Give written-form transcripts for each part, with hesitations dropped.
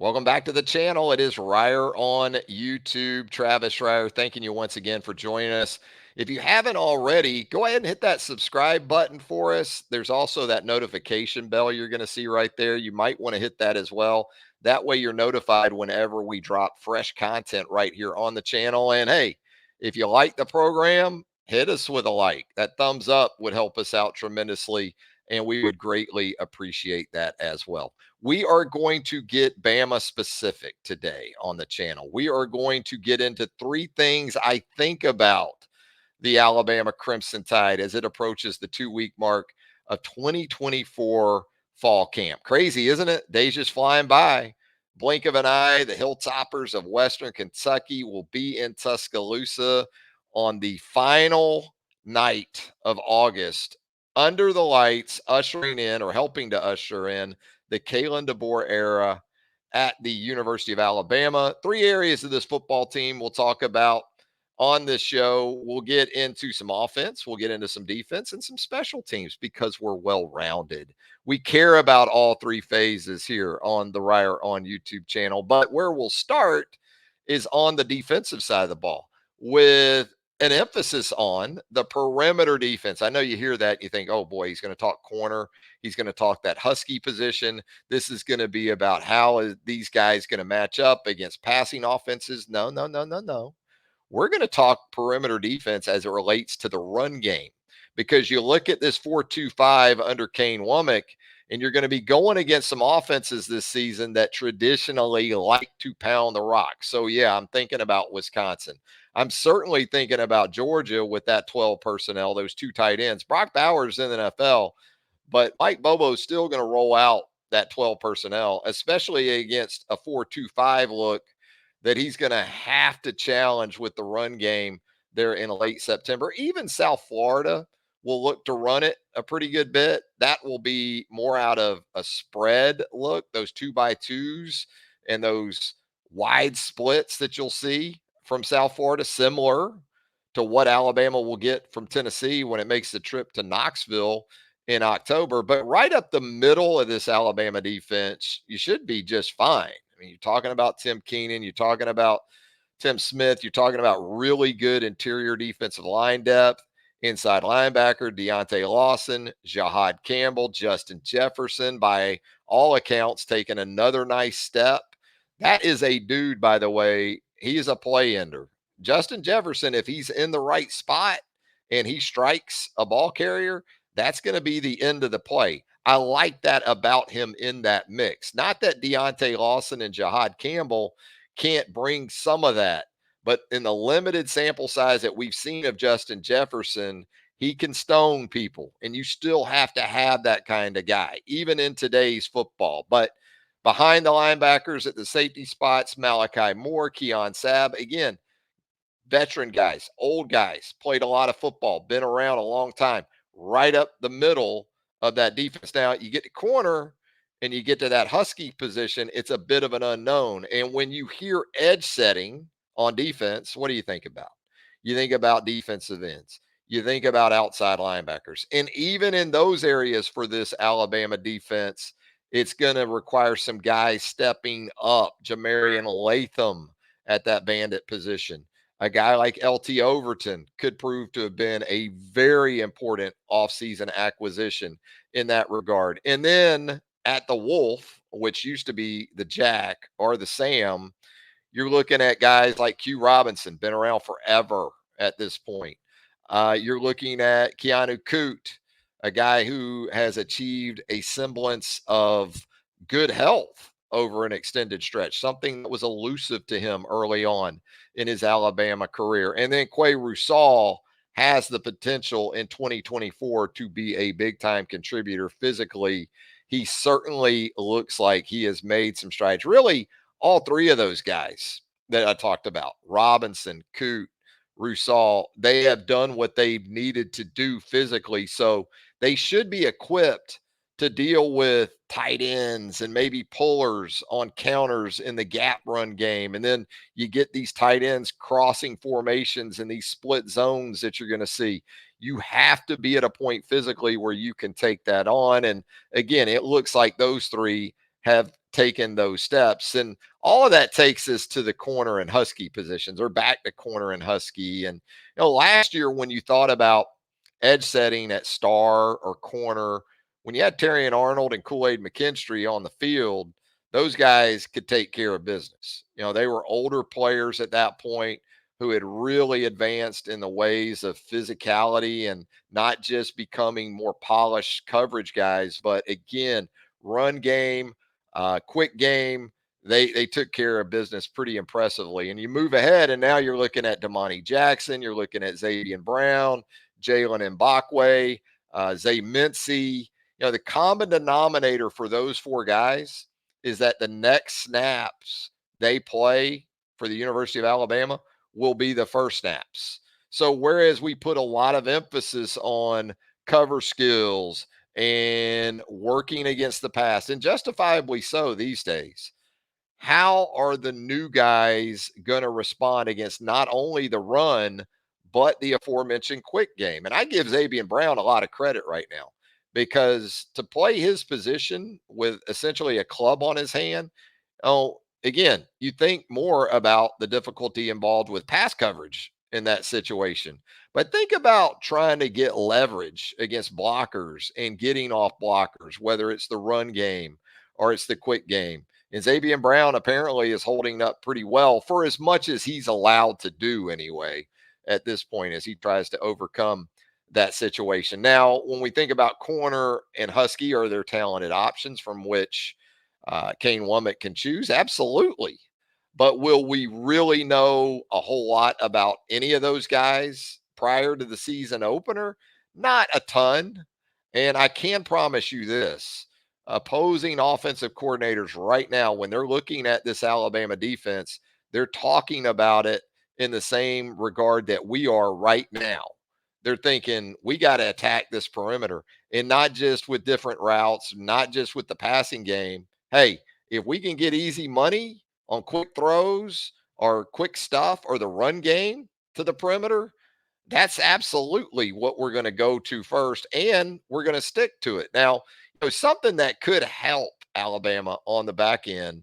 Welcome back to the channel. It is Reier on YouTube. Travis Reier, thanking you once again for joining us. If you haven't already, go ahead and hit that subscribe button for us. There's also that notification bell you're going to see right there. You might want to hit that as well. That way you're notified whenever we drop fresh content right here on the channel. And hey, if you like the program, hit us with a like. That thumbs up would help us out tremendously, and we would greatly appreciate that as well. We are going to get Bama specific today on the channel. We are going to get into three things I think about the Alabama Crimson Tide as it approaches the 2 week mark of 2024 fall camp. Crazy, isn't it? Days just flying by. Blink of an eye, the Hilltoppers of Western Kentucky will be in Tuscaloosa on the final night of August under the lights, ushering in or helping to usher in the Kalen DeBoer era at the University of Alabama. Three areas of this football team we'll talk about on this show. We'll get into some offense, we'll get into some defense, and some special teams because we're well rounded. We care about all three phases here on the Reier on YouTube channel. But where we'll start is on the defensive side of the ball with an emphasis on the perimeter defense. I know you hear that and you think, oh boy, he's going to talk corner. He's going to talk that Husky position. This is going to be about how is these guys going to match up against passing offenses. No, no, no, no, no. We're going to talk perimeter defense as it relates to the run game, because you look at this 4-2-5 under Kane Womack, and you're going to be going against some offenses this season that traditionally like to pound the rock. So, yeah, I'm thinking about Wisconsin. I'm certainly thinking about Georgia with that 12 personnel, those two tight ends. Brock Bowers in the NFL, but Mike Bobo is still going to roll out that 12 personnel, especially against a 4-2-5 look that he's going to have to challenge with the run game there in late September. Even South Florida will look to run it a pretty good bit. That will be more out of a spread look, those 2x2s and those wide splits that you'll see from South Florida, similar to what Alabama will get from Tennessee when it makes the trip to Knoxville in October. But right up the middle of this Alabama defense, you should be just fine. I mean, you're talking about Tim Keenan, you're talking about Tim Smith, you're talking about really good interior defensive line depth, inside linebacker Deontay Lawson, Jahad Campbell, Justin Jefferson, by all accounts, taking another nice step. That is a dude, by the way, he is a play ender. Justin Jefferson, if he's in the right spot and he strikes a ball carrier, that's going to be the end of the play. I like that about him in that mix. Not that Deontay Lawson and Jahad Campbell can't bring some of that, but in the limited sample size that we've seen of Justin Jefferson, he can stone people, and you still have to have that kind of guy, even in today's football. But behind the linebackers at the safety spots, Malachi Moore, Keon Sabb, again, veteran guys, old guys, played a lot of football, been around a long time, right up the middle of that defense. Now, you get to corner and you get to that Husky position, it's a bit of an unknown. And when you hear edge setting on defense, what do you think about? You think about defensive ends. You think about outside linebackers. And even in those areas for this Alabama defense, it's going to require some guys stepping up. Jamarian Latham at that bandit position. A guy like LT Overton could prove to have been a very important offseason acquisition in that regard. And then at the Wolf, which used to be the Jack or the Sam, you're looking at guys like Q Robinson, been around forever at this point. You're looking at Keanu Coote, a guy who has achieved a semblance of good health over an extended stretch, something that was elusive to him early on in his Alabama career. And then Quay Rusal has the potential in 2024 to be a big time contributor physically. He certainly looks like he has made some strides. Really, all three of those guys that I talked about, Robinson, Coote, Rusal, they have done what they've needed to do physically. So they should be equipped to deal with tight ends and maybe pullers on counters in the gap run game. And then you get these tight ends crossing formations and these split zones that you're going to see. You have to be at a point physically where you can take that on. And again, it looks like those three have taken those steps. And all of that takes us to the corner and husky positions, or back to corner and husky. And last year when you thought about edge setting at star or corner, when you had Terry and Arnold and Kool-Aid McKinstry on the field, those guys could take care of business. They were older players at that point who had really advanced in the ways of physicality and not just becoming more polished coverage guys, but again, run game, quick game. They took care of business pretty impressively. And you move ahead, and now you're looking at Damani Jackson, you're looking at Xavier Brown, Jalen Mbakwe, Zay Mincy. The common denominator for those four guys is that the next snaps they play for the University of Alabama will be the first snaps. So whereas we put a lot of emphasis on cover skills and working against the pass, and justifiably so these days, how are the new guys going to respond against not only the run, but the aforementioned quick game? And I give Xavier Brown a lot of credit right now, because to play his position with essentially a club on his hand, oh, again, you think more about the difficulty involved with pass coverage in that situation. But think about trying to get leverage against blockers and getting off blockers, whether it's the run game or it's the quick game. And Xavier Brown apparently is holding up pretty well for as much as he's allowed to do anyway at this point, as he tries to overcome that situation. Now, when we think about corner and Husky, are there talented options from which Kane Womack can choose? Absolutely. But will we really know a whole lot about any of those guys prior to the season opener? Not a ton. And I can promise you this: opposing offensive coordinators right now, when they're looking at this Alabama defense, they're talking about it in the same regard that we are right now. They're thinking, we got to attack this perimeter, and not just with different routes, not just with the passing game. Hey, if we can get easy money on quick throws or quick stuff or the run game to the perimeter, that's absolutely what we're going to go to first, and we're going to stick to it. Now, something that could help Alabama on the back end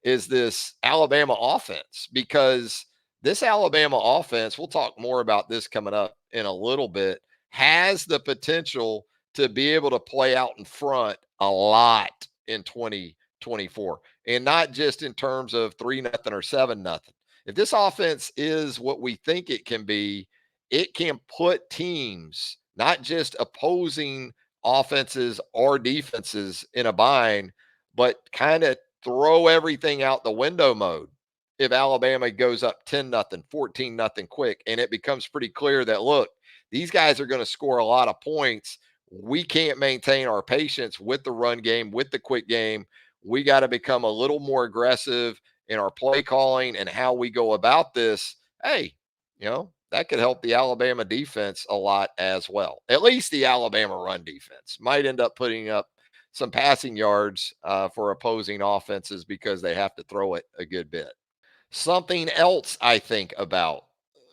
is this Alabama offense, because this Alabama offense, we'll talk more about this coming up in a little bit, has the potential to be able to play out in front a lot in 2024, and not just in terms of 3-0 or 7-0. If this offense is what we think it can be, it can put teams, not just opposing offenses or defenses, in a bind, but kind of throw everything out the window mode. If Alabama goes up 10-0, 14-0 quick, and it becomes pretty clear that, look, these guys are going to score a lot of points. We can't maintain our patience with the run game, with the quick game. We got to become a little more aggressive in our play calling and how we go about this. Hey, that could help the Alabama defense a lot as well. At least the Alabama run defense might end up putting up some passing yards for opposing offenses, because they have to throw it a good bit. Something else I think about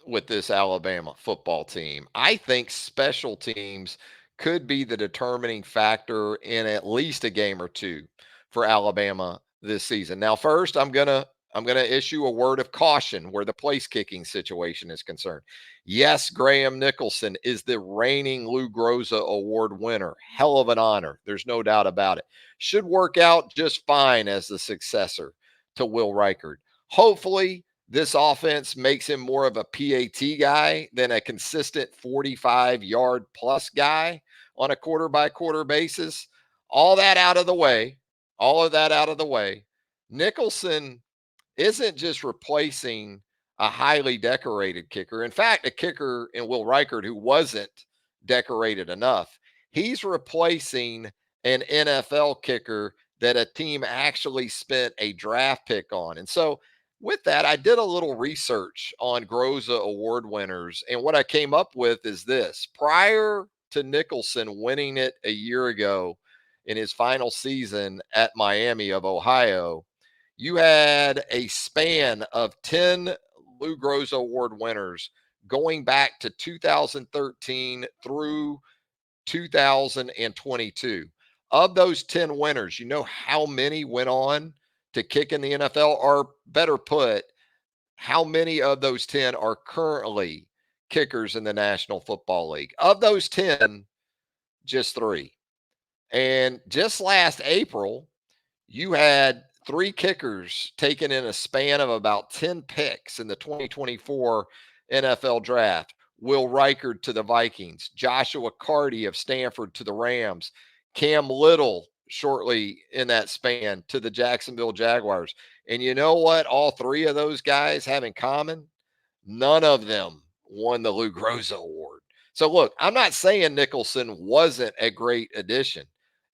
with this Alabama football team, I think special teams could be the determining factor in at least a game or two for Alabama this season. Now, first, I'm gonna issue a word of caution where the place kicking situation is concerned. Yes, Graham Nicholson is the reigning Lou Groza Award winner. Hell of an honor. There's no doubt about it. Should work out just fine as the successor to Will Reichard. Hopefully, this offense makes him more of a PAT guy than a consistent 45-yard plus guy on a quarter by quarter basis. All that out of the way, all of that out of the way, Nicholson isn't just replacing a highly decorated kicker. In fact, a kicker in Will Reichard who wasn't decorated enough. He's replacing an NFL kicker that a team actually spent a draft pick on. And so, with that, I did a little research on Groza Award winners. And what I came up with is this: prior to Nicholson winning it a year ago in his final season at Miami of Ohio, you had a span of 10 Lou Groza Award winners going back to 2013 through 2022. Of those 10 winners, you know how many went on to kick in the NFL? Or better put, how many of those 10 are currently kickers in the National Football League? Of those 10, just three. And just last April, you had three kickers taken in a span of about 10 picks in the 2024 NFL draft. Will Reichard to the Vikings, Joshua Carty of Stanford to the Rams, Cam Little shortly in that span to the Jacksonville Jaguars. And you know what all three of those guys have in common? None of them won the Lou Groza Award. So look, I'm not saying Nicholson wasn't a great addition.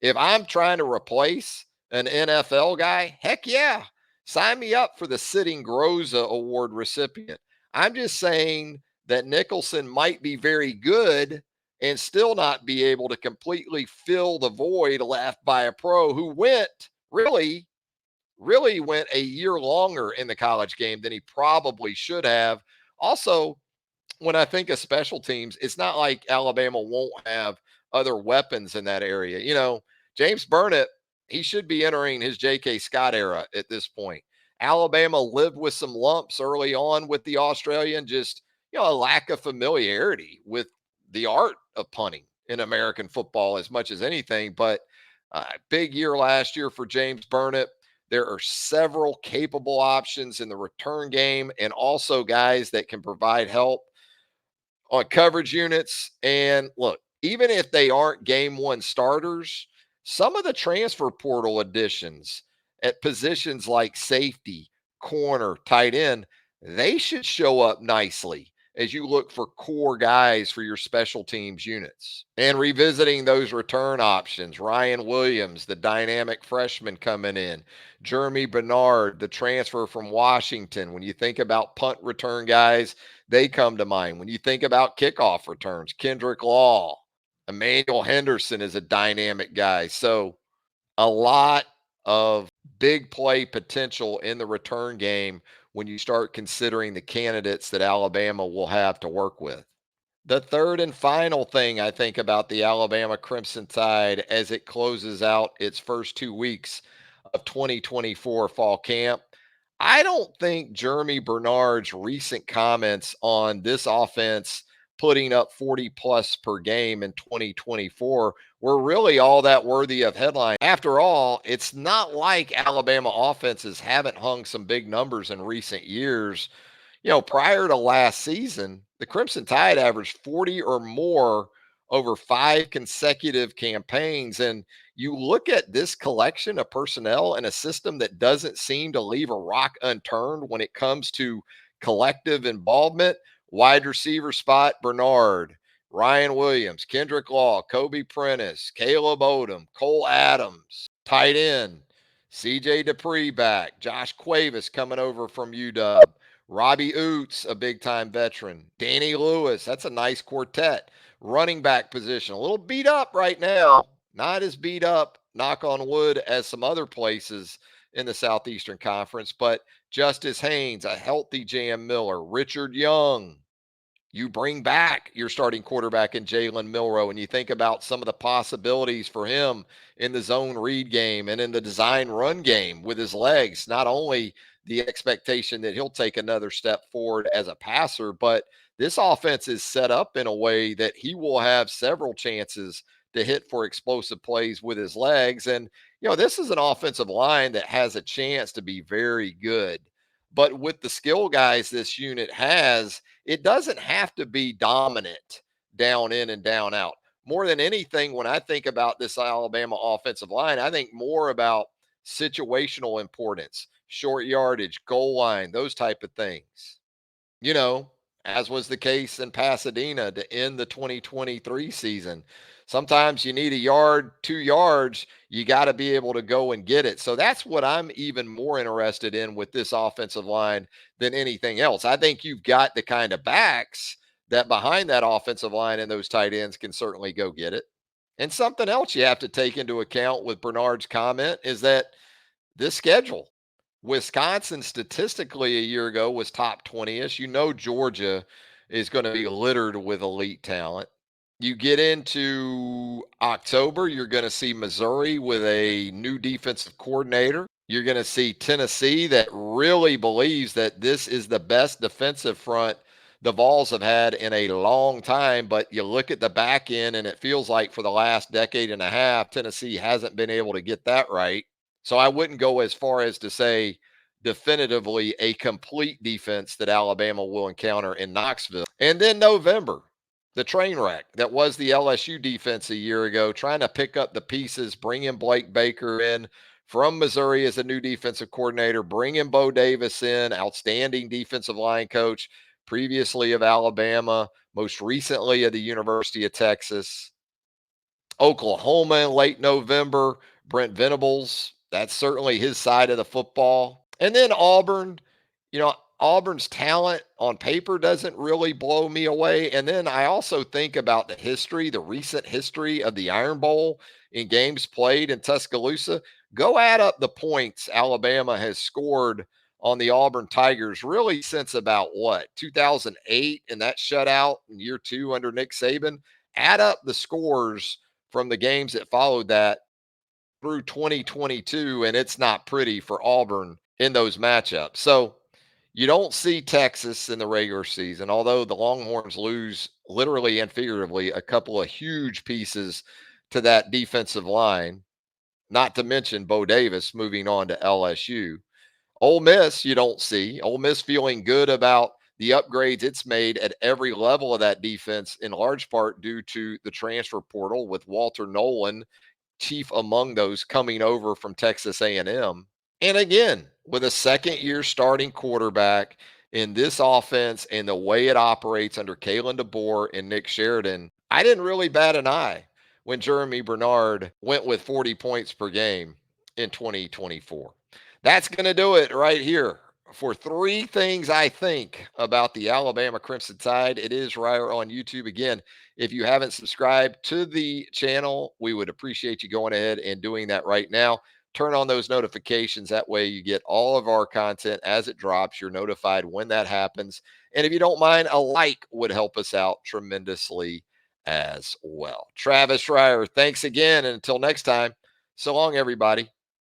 If I'm trying to replace an NFL guy, heck yeah, sign me up for the sitting Groza Award recipient. I'm just saying that Nicholson might be very good and still not be able to completely fill the void left by a pro who went really went a year longer in the college game than he probably should have. Also, when I think of special teams, it's not like Alabama won't have other weapons in that area. James Burnett, he should be entering his J.K. Scott era at this point. Alabama lived with some lumps early on with the Australian, just, a lack of familiarity with the art of punting in American football as much as anything. But big year last year for James Burnett. There are several capable options in the return game and also guys that can provide help on coverage units. And look, even if they aren't game one starters, some of the transfer portal additions at positions like safety, corner, tight end, they should show up nicely as you look for core guys for your special teams units. And revisiting those return options, Ryan Williams, the dynamic freshman coming in, Germie Bernard, the transfer from Washington. When you think about punt return guys, they come to mind. When you think about kickoff returns, Kendrick Law, Emmanuel Henderson is a dynamic guy. So a lot of big play potential in the return game when you start considering the candidates that Alabama will have to work with. The third and final thing I think about the Alabama Crimson Tide as it closes out its first 2 weeks of 2024 fall camp, I don't think Germie Bernard's recent comments on this offense putting up 40 plus per game in 2024 were really all that worthy of headline. After all, it's not like Alabama offenses haven't hung some big numbers in recent years. Prior to last season, the Crimson Tide averaged 40 or more over 5 consecutive campaigns. And you look at this collection of personnel in a system that doesn't seem to leave a rock unturned when it comes to collective involvement. Wide receiver spot, Bernard, Ryan Williams, Kendrick Law, Kobe Prentice, Caleb Odom, Cole Adams, tight end, CJ Dupree back, Josh Cuevas coming over from UW. Robbie Oots, a big time veteran. Danny Lewis, that's a nice quartet. Running back position, a little beat up right now. Not as beat up, knock on wood, as some other places in the Southeastern Conference, but Justice Haynes, a healthy Jam Miller, Richard Young, you bring back your starting quarterback in Jalen Milrow, and you think about some of the possibilities for him in the zone read game and in the design run game with his legs. Not only the expectation that he'll take another step forward as a passer, but this offense is set up in a way that he will have several chances to hit for explosive plays with his legs. And, this is an offensive line that has a chance to be very good. But with the skill guys this unit has, it doesn't have to be dominant down in and down out. More than anything, when I think about this Alabama offensive line, I think more about situational importance, short yardage, goal line, those type of things. you know, as was the case in Pasadena to end the 2023 season. Sometimes you need a yard, 2 yards, you got to be able to go and get it. So that's what I'm even more interested in with this offensive line than anything else. I think you've got the kind of backs that behind that offensive line and those tight ends can certainly go get it. And something else you have to take into account with Bernard's comment is that this schedule. Wisconsin statistically a year ago was top 20ish. Georgia is going to be littered with elite talent. You get into October, you're going to see Missouri with a new defensive coordinator. You're going to see Tennessee that really believes that this is the best defensive front the Vols have had in a long time. But you look at the back end, and it feels like for the last decade and a half, Tennessee hasn't been able to get that right. So I wouldn't go as far as to say definitively a complete defense that Alabama will encounter in Knoxville. And then November, the train wreck that was the LSU defense a year ago, trying to pick up the pieces, bringing Blake Baker in from Missouri as a new defensive coordinator, bringing Bo Davis in, outstanding defensive line coach, previously of Alabama, most recently of the University of Texas. Oklahoma in late November, Brent Venables, that's certainly his side of the football. And then Auburn, Auburn's talent on paper doesn't really blow me away. And then I also think about the history, the recent history of the Iron Bowl in games played in Tuscaloosa. Go add up the points Alabama has scored on the Auburn Tigers really since about what, 2008 and that shutout in year 2 under Nick Saban. Add up the scores from the games that followed that through 2022, and it's not pretty for Auburn in those matchups. So you don't see Texas in the regular season, although the Longhorns lose literally and figuratively a couple of huge pieces to that defensive line, not to mention Bo Davis moving on to LSU. Ole Miss, you don't see. Ole Miss feeling good about the upgrades it's made at every level of that defense, in large part due to the transfer portal with Walter Nolan chief among those coming over from Texas A&M. And again, with a second year starting quarterback in this offense and the way it operates under Kalen DeBoer and Nick Sheridan, I didn't really bat an eye when Germie Bernard went with 40 points per game in 2024. That's going to do it right here. For three things I think about the Alabama Crimson Tide, it is Reier on YouTube. Again, if you haven't subscribed to the channel, we would appreciate you going ahead and doing that right now. Turn on those notifications. That way you get all of our content as it drops. You're notified when that happens. And if you don't mind, a like would help us out tremendously as well. Travis Reier, thanks again. And until next time, so long, everybody.